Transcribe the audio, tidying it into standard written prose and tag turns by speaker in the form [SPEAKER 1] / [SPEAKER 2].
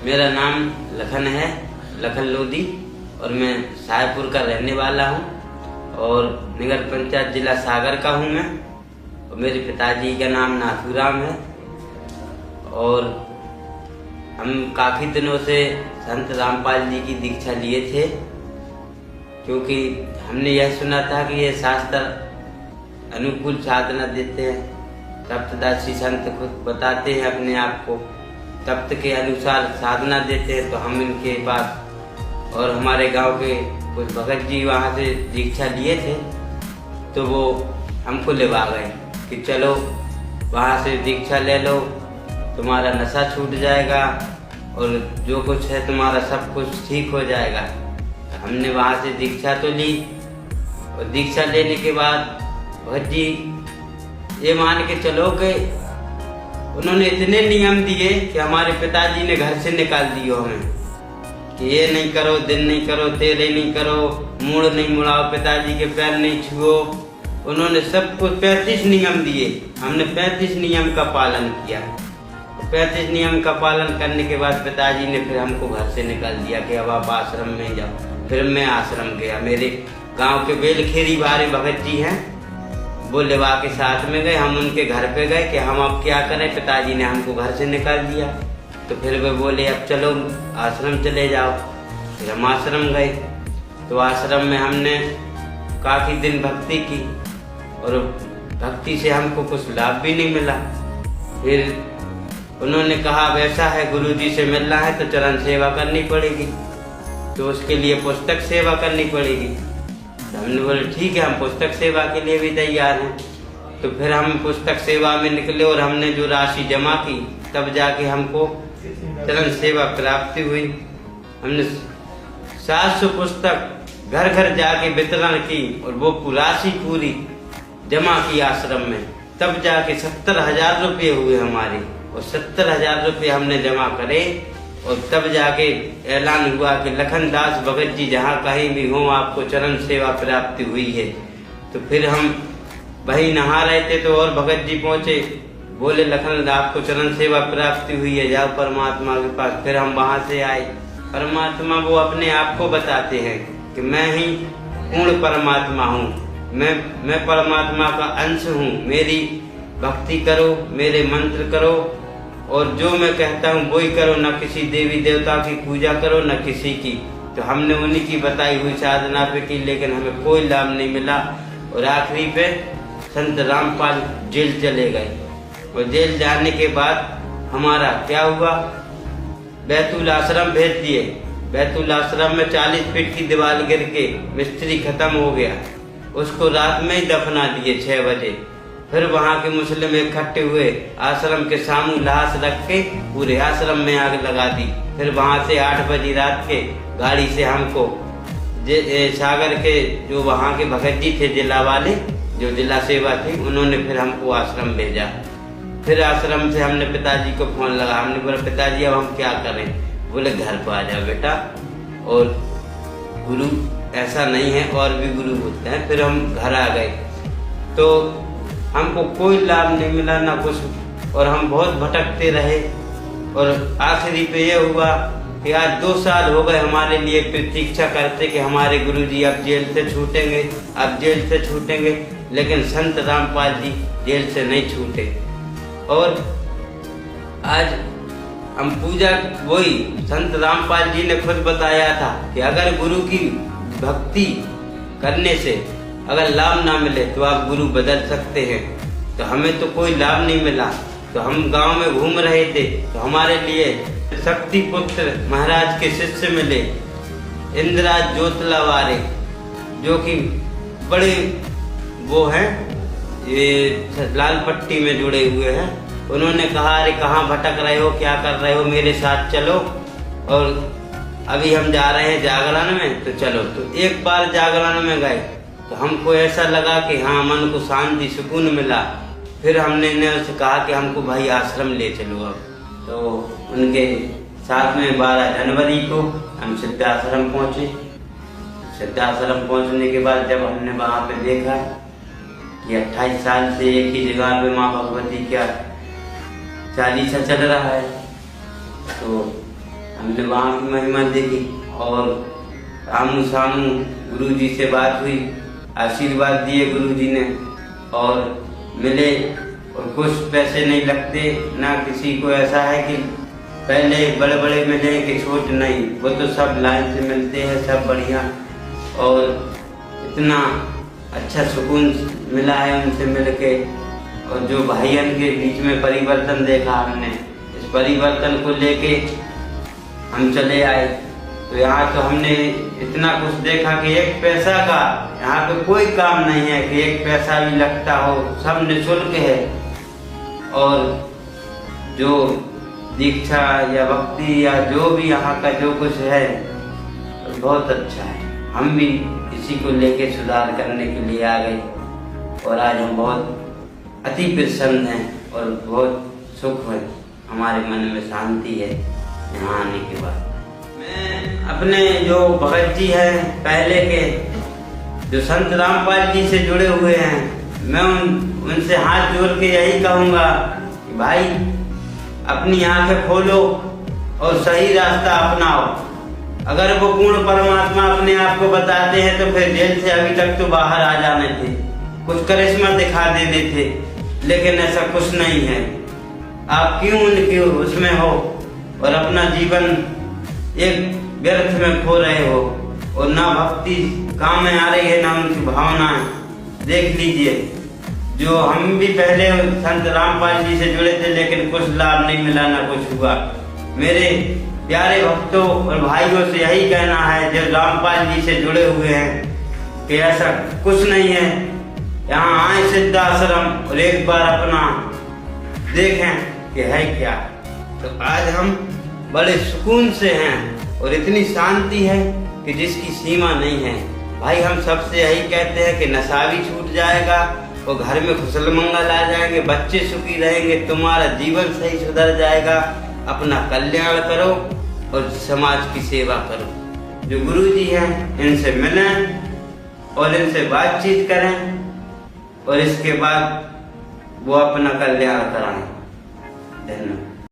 [SPEAKER 1] मेरा नाम लखन है, लखन लोधी, और मैं साहेबपुर का रहने वाला हूँ और नगर पंचायत जिला सागर का हूँ मैं। और मेरे पिताजी का नाम नाथूराम है और हम काफ़ी दिनों से संत रामपाल जी की दीक्षा लिए थे, क्योंकि हमने यह सुना था कि ये शास्त्र अनुकूल साधना देते हैं। तप्तदासी संत खुद बताते हैं अपने आप को तप्त के अनुसार साधना देते हैं। तो हम इनके पास और हमारे गांव के कुछ भगत जी वहाँ से दीक्षा लिए थे, तो वो हमको लेवा गए कि चलो वहाँ से दीक्षा ले लो, तुम्हारा नशा छूट जाएगा और जो कुछ है तुम्हारा सब कुछ ठीक हो जाएगा। तो हमने वहाँ से दीक्षा तो ली और दीक्षा लेने के बाद भगत जी ये मान के चलो कि उन्होंने इतने नियम दिए कि हमारे पिताजी ने घर से निकाल दियो हमें कि ये नहीं करो, दिन नहीं करो, तेरे नहीं करो, मुड़ नहीं मुड़ाओ, पिताजी के पैर नहीं छुओ। उन्होंने सब कुछ 35 नियम दिए। हमने 35 नियम का पालन किया। 35 नियम का पालन करने के बाद पिताजी ने फिर हमको घर से निकाल दिया कि अब आप आश्रम में जाओ। फिर मैं आश्रम गया। मेरे गांव के बेलखेरी वाले भगत जी हैं, वो लेवा के साथ में गए। हम उनके घर पे गए कि हम अब क्या करें, पिताजी ने हमको घर से निकाल दिया। तो फिर वे बोले अब चलो आश्रम चले जाओ। फिर हम आश्रम गए। तो आश्रम में हमने काफ़ी दिन भक्ति की और भक्ति से हमको कुछ लाभ भी नहीं मिला। फिर उन्होंने कहा वैसा है, गुरुजी से मिलना है तो चरण सेवा करनी पड़ेगी, तो उसके लिए पुस्तक सेवा करनी पड़ेगी। तो हमने बोले ठीक है, हम पुस्तक सेवा के लिए भी तैयार हैं। तो फिर हम पुस्तक सेवा में निकले और हमने जो राशि जमा की तब जाके हमको चरण सेवा प्राप्ति हुई। हमने 700 पुस्तक घर घर जाके वितरण की और वो राशि पूरी जमा की आश्रम में, तब जाके 70,000 रुपये हुए हमारे। और 70,000 रुपये हमने जमा करे और तब जाके ऐलान हुआ कि लखन दास भगत जी जहाँ कहीं भी हों आपको चरण सेवा प्राप्ति हुई है। तो फिर हम वहीं नहा रहे थे तो और भगत जी पहुँचे, बोले लखन आपको चरण सेवा प्राप्ति हुई है, जाओ परमात्मा के पास। फिर हम वहाँ से आए। परमात्मा वो अपने आप को बताते हैं कि मैं ही पूर्ण परमात्मा हूँ, मैं परमात्मा का अंश हूँ। मेरी भक्ति करो, मेरे मंत्र करो और जो मैं कहता हूँ वही करो, न किसी देवी देवता की पूजा करो न किसी की। तो हमने उन्हीं की बताई हुई साधना पे की, लेकिन हमें कोई लाभ नहीं मिला। और आखिरी पे संत रामपाल जेल चले गए और जेल जाने के बाद हमारा क्या हुआ, बैतूल आश्रम भेज दिए। बैतूल आश्रम में 40 फीट की दीवार गिर के मिस्त्री खत्म हो गया, उसको रात में ही दफना दिए 6 बजे। फिर वहाँ के मुस्लिम इकट्ठे हुए, आश्रम के सामने लाश रख के पूरे आश्रम में आग लगा दी। फिर वहाँ से 8 बजे रात के गाड़ी से हमको सागर के जो वहाँ के भगत जी थे जिला वाले, जो जिला सेवा थी, उन्होंने फिर हमको आश्रम भेजा। फिर आश्रम से हमने पिताजी को फोन लगा। हमने बोला पिताजी अब हम क्या करें? बोले घर पर आ जाओ बेटा, और गुरु ऐसा नहीं है और भी गुरु होते हैं। फिर हम घर आ गए तो हमको कोई लाभ नहीं मिला ना कुछ, और हम बहुत भटकते रहे। और आखिरी पे ये हुआ कि आज 2 साल हो गए हमारे लिए प्रतीक्षा करते कि हमारे गुरुजी अब जेल से छूटेंगे, अब जेल से छूटेंगे, लेकिन संत रामपाल जी जेल से नहीं छूटे। और आज हम पूजा, वही संत रामपाल जी ने खुद बताया था कि अगर गुरु की भक्ति करने से अगर लाभ ना मिले तो आप गुरु बदल सकते हैं। तो हमें तो कोई लाभ नहीं मिला। तो हम गांव में घूम रहे थे तो हमारे लिए शक्ति पुत्र महाराज के शिष्य मिले, इंद्राज ज्योतलावारे, जो कि बड़े वो हैं, ये लाल पट्टी में जुड़े हुए हैं। उन्होंने कहा अरे कहाँ भटक रहे हो, क्या कर रहे हो, मेरे साथ चलो, और अभी हम जा रहे हैं जागरण में, तो चलो। तो एक बार जागरण में गए तो हमको ऐसा लगा कि हाँ मन को शांति सुकून मिला। फिर हमने उनसे कहा कि हमको भाई आश्रम ले चलो अब। तो उनके साथ में 12 जनवरी को हम सिद्धाश्रम पहुँचे। सिद्धाश्रम पहुँचने के बाद जब हमने वहाँ पे देखा कि 28 साल से एक ही जगह पे माँ भगवती का चालीसा चल रहा है, तो हमने वहाँ की महिमा देखी और आमू सामू गुरुजी से बात हुई, आशीर्वाद दिए गुरुजी ने और मिले। और कुछ पैसे नहीं लगते, ना किसी को ऐसा है कि पहले बड़े बड़े मिले कि छोटे नहीं, वो तो सब लाइन से मिलते हैं, सब बढ़िया। और इतना अच्छा सुकून मिला है उनसे मिलके। और जो भाइयों के बीच में परिवर्तन देखा हमने, इस परिवर्तन को लेके हम चले आए। तो यहाँ तो हमने इतना कुछ देखा कि एक पैसा का यहाँ पे कोई काम नहीं है कि एक पैसा भी लगता हो, सब निःशुल्क है। और जो दीक्षा या भक्ति या जो भी यहाँ का जो कुछ है बहुत अच्छा है। हम भी इसी को लेके सुधार करने के लिए आ गए और आज हम बहुत अति प्रसन्न हैं और बहुत सुख है, हमारे मन में शांति है यहाँ आने के बाद। मैं अपने जो भगत जी हैं पहले के, जो संत रामपाल जी से जुड़े हुए हैं, मैं उनसे हाथ जोड़ के यही कहूँगा कि भाई अपनी आंखें खोलो और सही रास्ता अपनाओ। अगर वो पूर्ण परमात्मा अपने आप को बताते हैं तो फिर जेल से अभी तक तो बाहर आ जाने थे, कुछ करिश्मा दिखा देते थे, लेकिन ऐसा कुछ नहीं है। आप क्यों उनके उसमें हो और अपना जीवन एक व्यर्थ में खो रहे हो और ना भक्ति काम में आ रही है ना उनकी भावनाएं। देख लीजिए, जो हम भी पहले संत रामपाल जी से जुड़े थे लेकिन कुछ लाभ नहीं मिला, ना कुछ हुआ। मेरे प्यारे भक्तों और भाइयों से यही कहना है जो रामपाल जी से जुड़े हुए हैं कि ऐसा कुछ नहीं है। यहाँ आए सिद्धाश्रम और एक बार अपना देखें कि है क्या। तो आज हम बड़े सुकून से हैं और इतनी शांति है कि जिसकी सीमा नहीं है। भाई हम सबसे यही कहते हैं कि नशा भी छूट जाएगा और घर में खुशल मंगल आ जाएंगे, बच्चे सुखी रहेंगे, तुम्हारा जीवन सही सुधर जाएगा। अपना कल्याण करो और समाज की सेवा करो। जो गुरु जी हैं इनसे मिलें और इनसे बातचीत करें और इसके बाद वो अपना कल्याण कराएं। धन्यवाद।